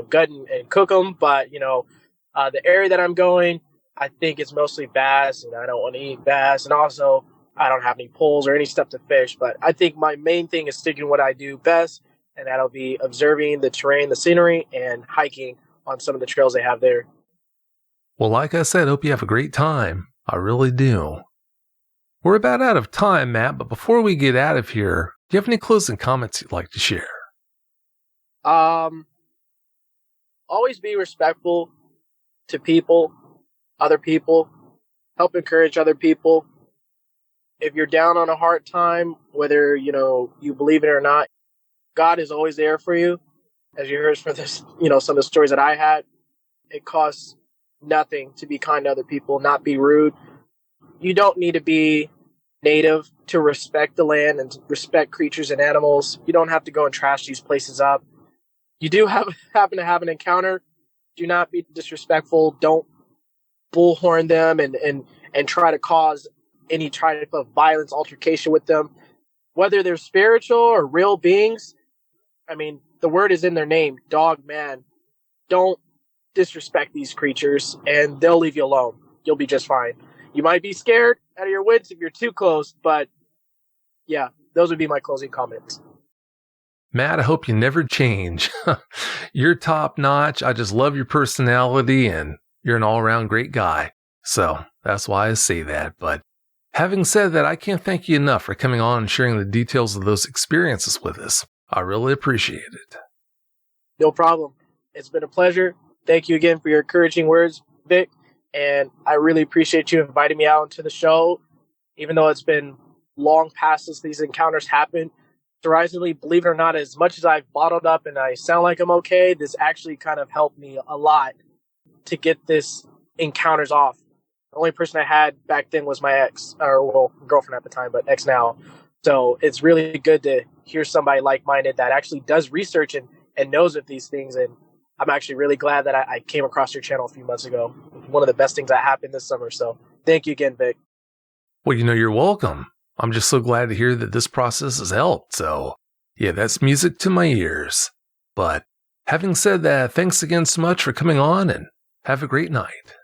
gut and cook them. But, the area that I'm going, I think it's mostly bass, and I don't want to eat bass. And also, I don't have any poles or any stuff to fish. But I think my main thing is sticking to what I do best, and that'll be observing the terrain, the scenery, and hiking on some of the trails they have there. Well, like I said, hope you have a great time. I really do. We're about out of time, Matt, but before we get out of here, do you have any closing comments you'd like to share? Always be respectful to people, other people, help encourage other people. If you're down on a hard time, whether, you believe it or not, God is always there for you. As you heard from this, some of the stories that I had, it costs nothing to be kind to other people, not be rude. You don't need to be native to respect the land and respect creatures and animals. You don't have to go and trash these places up. You do happen to have an encounter, do not be disrespectful. Don't bullhorn them and try to cause any type of violence, altercation with them. Whether they're spiritual or real beings, I mean, the word is in their name, Dogman. Don't disrespect these creatures, and they'll leave you alone. You'll be just fine. You might be scared out of your wits if you're too close, but yeah, those would be my closing comments. Matt, I hope you never change. You're top notch. I just love your personality, and you're an all-around great guy. So that's why I say that. But having said that, I can't thank you enough for coming on and sharing the details of those experiences with us. I really appreciate it. No problem. It's been a pleasure. Thank you again for your encouraging words, Vic. And I really appreciate you inviting me out into the show. Even though it's been long past since these encounters happened, surprisingly, believe it or not, as much as I've bottled up and I sound like I'm okay, this actually kind of helped me a lot to get this encounters off. The only person I had back then was my ex, girlfriend at the time, but ex now. So it's really good to hear somebody like-minded that actually does research and knows of these things. And I'm actually really glad that I came across your channel a few months ago. One of the best things that happened this summer. So thank you again, Vic. Well, you're welcome. I'm just so glad to hear that this process has helped. So yeah, that's music to my ears. But having said that, thanks again so much for coming on, and have a great night.